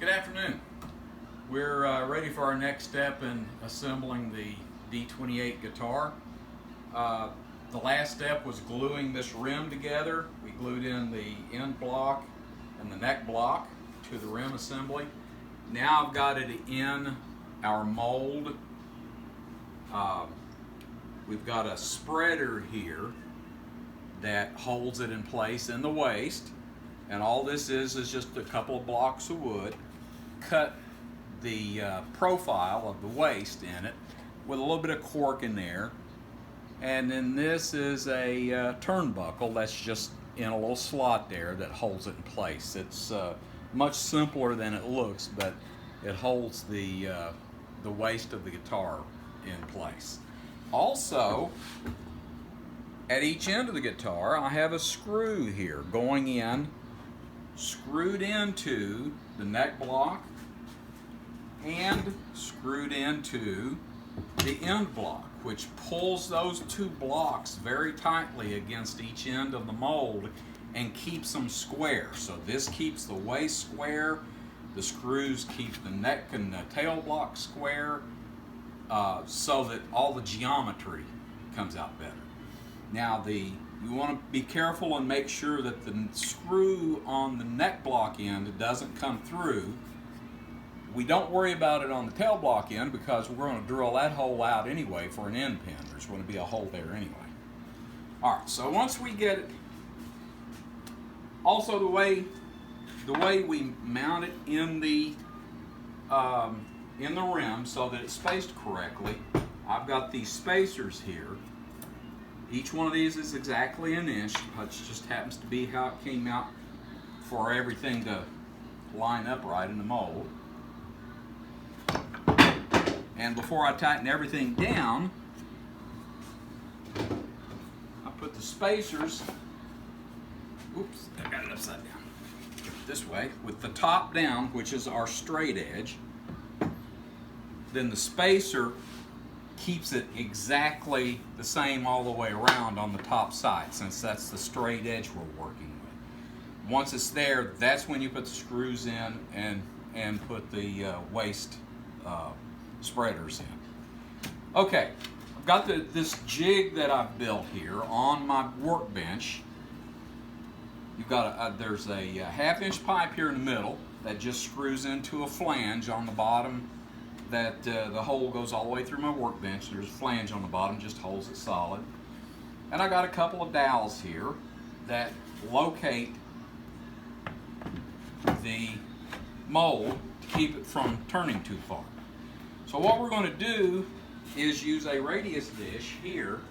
Good afternoon. We're ready for our next step in assembling the D-28 guitar. The last step was gluing this rim together. We glued in the end block and the neck block to the rim assembly. Now I've got it in our mold. We've got a spreader here that holds it in place in the waist, and all this is just a couple of blocks of wood. Cut the profile of the waist in it with a little bit of cork in there, and then this is a turnbuckle that's just in a little slot there that holds it in place. It's much simpler than it looks, but it holds the waist of the guitar in place. Also, at each end of the guitar, I have a screw here going in, screwed into the neck block and screwed into the end block, which pulls those two blocks very tightly against each end of the mold and keeps them square. So this keeps the waist square, the screws keep the neck and the tail block square, so that all the geometry comes out better. Now you want to be careful and make sure that the screw on the neck block end doesn't come through. We don't worry about it on the tail block end because we're going to drill that hole out anyway for an end pin. There's going to be a hole there anyway. Alright, so once we get it, also the way we mount it in the rim so that it's spaced correctly, I've got these spacers here. Each one of these is exactly an inch. It just happens to be how it came out for everything to line up right in the mold. And before I tighten everything down, I put the spacers, oops, I got it upside down, this way, with the top down, which is our straight edge. Then the spacer keeps it exactly the same all the way around on the top side, since that's the straight edge we're working with. Once it's there, that's when you put the screws in and put the waist spreaders in. Okay, I've got this jig that I've built here on my workbench. You've got there's a half-inch pipe here in the middle that just screws into a flange on the bottom. That the hole goes all the way through my workbench. There's a flange on the bottom, just holds it solid. And I got a couple of dowels here that locate the mold to keep it from turning too far. So what we're going to do is use a radius dish here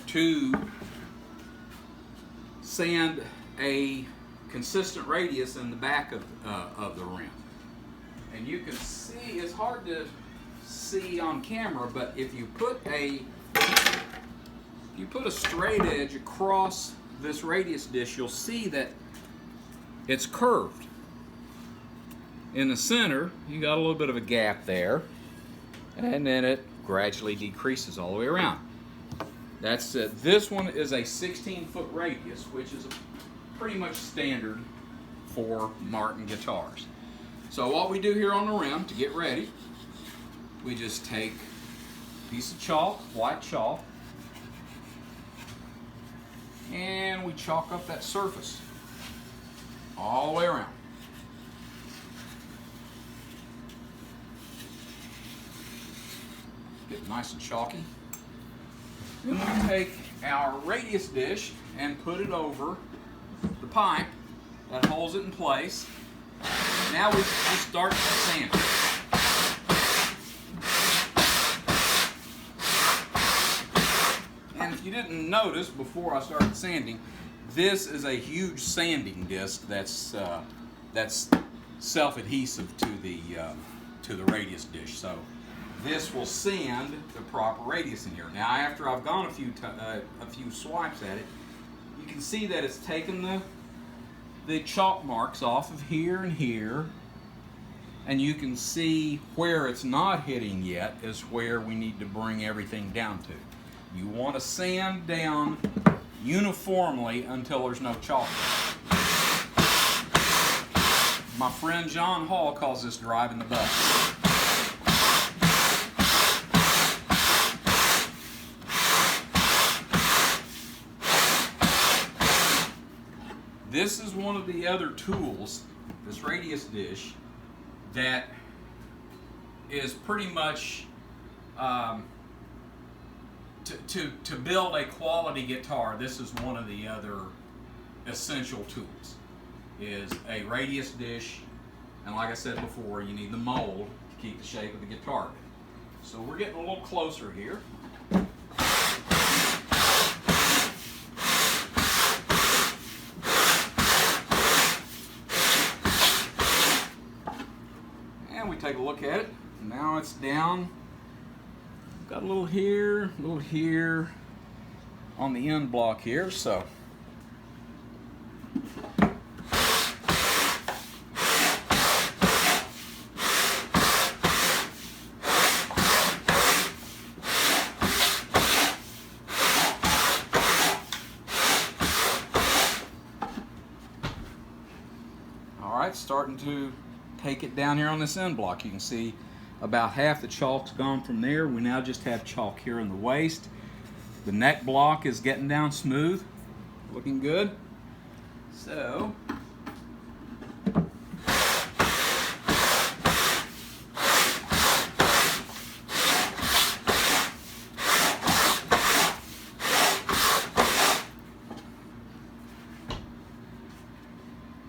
to sand a consistent radius in the back of the rim. And you can see, it's hard to see on camera, but if you put a straight edge across this radius dish, you'll see that it's curved. In the center, you got a little bit of a gap there, and then it gradually decreases all the way around. That's this one is a 16-foot radius, which is pretty much standard for Martin guitars. So what we do here on the rim to get ready, we just take a piece of chalk, white chalk, and we chalk up that surface all the way around. Get nice and chalky. Then we take our radius dish and put it over the pipe that holds it in place. Now we start sanding. And if you didn't notice before I started sanding, this is a huge sanding disc that's self-adhesive to the radius dish. So this will sand the proper radius in here. Now, after I've gone a few swipes at it, you can see that it's taken the chalk marks off of here and here, and you can see where it's not hitting yet is where we need to bring everything down to. You want to sand down uniformly until there's no chalk. My friend John Hall calls this driving the bus. This is one of the other tools, this radius dish, that is pretty much to build a quality guitar. This is one of the other essential tools, is a radius dish, and like I said before, you need the mold to keep the shape of the guitar. So we're getting a little closer here. And we take a look at it. Now it's down. Got a little here on the end block here, so alright, starting to take it down here on this end block. You can see about half the chalk's gone from there. We now just have chalk here in the waist. The neck block is getting down smooth, looking good. So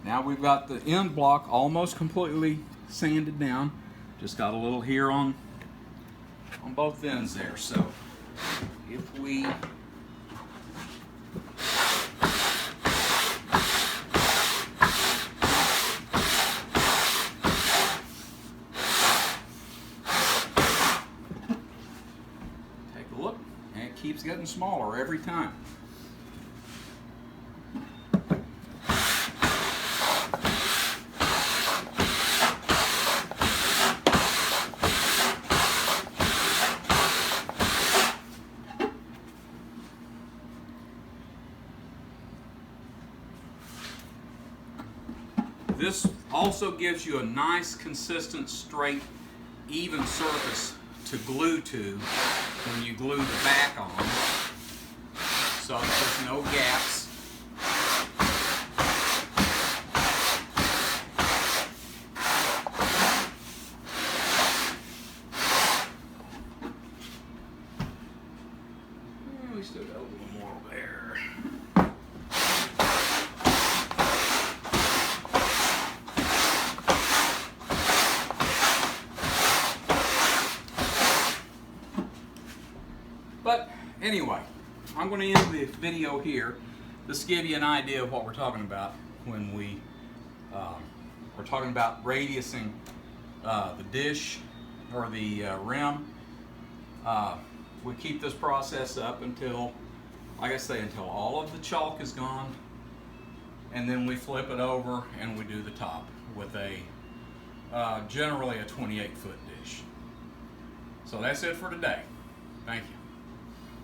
now we've got the end block almost completely sanded down. Just got a little here on both ends there. So if we take a look, and it keeps getting smaller every time. This also gives you a nice, consistent, straight, even surface to glue to when you glue the back on, so that there's no gaps. And we still got a little more there. But anyway, I'm going to end the video here. Just to give you an idea of what we're talking about when we're talking about radiusing the dish or the rim. We keep this process up until, like I say, until all of the chalk is gone, and then we flip it over and we do the top with a generally a 28-foot dish. So that's it for today. Thank you.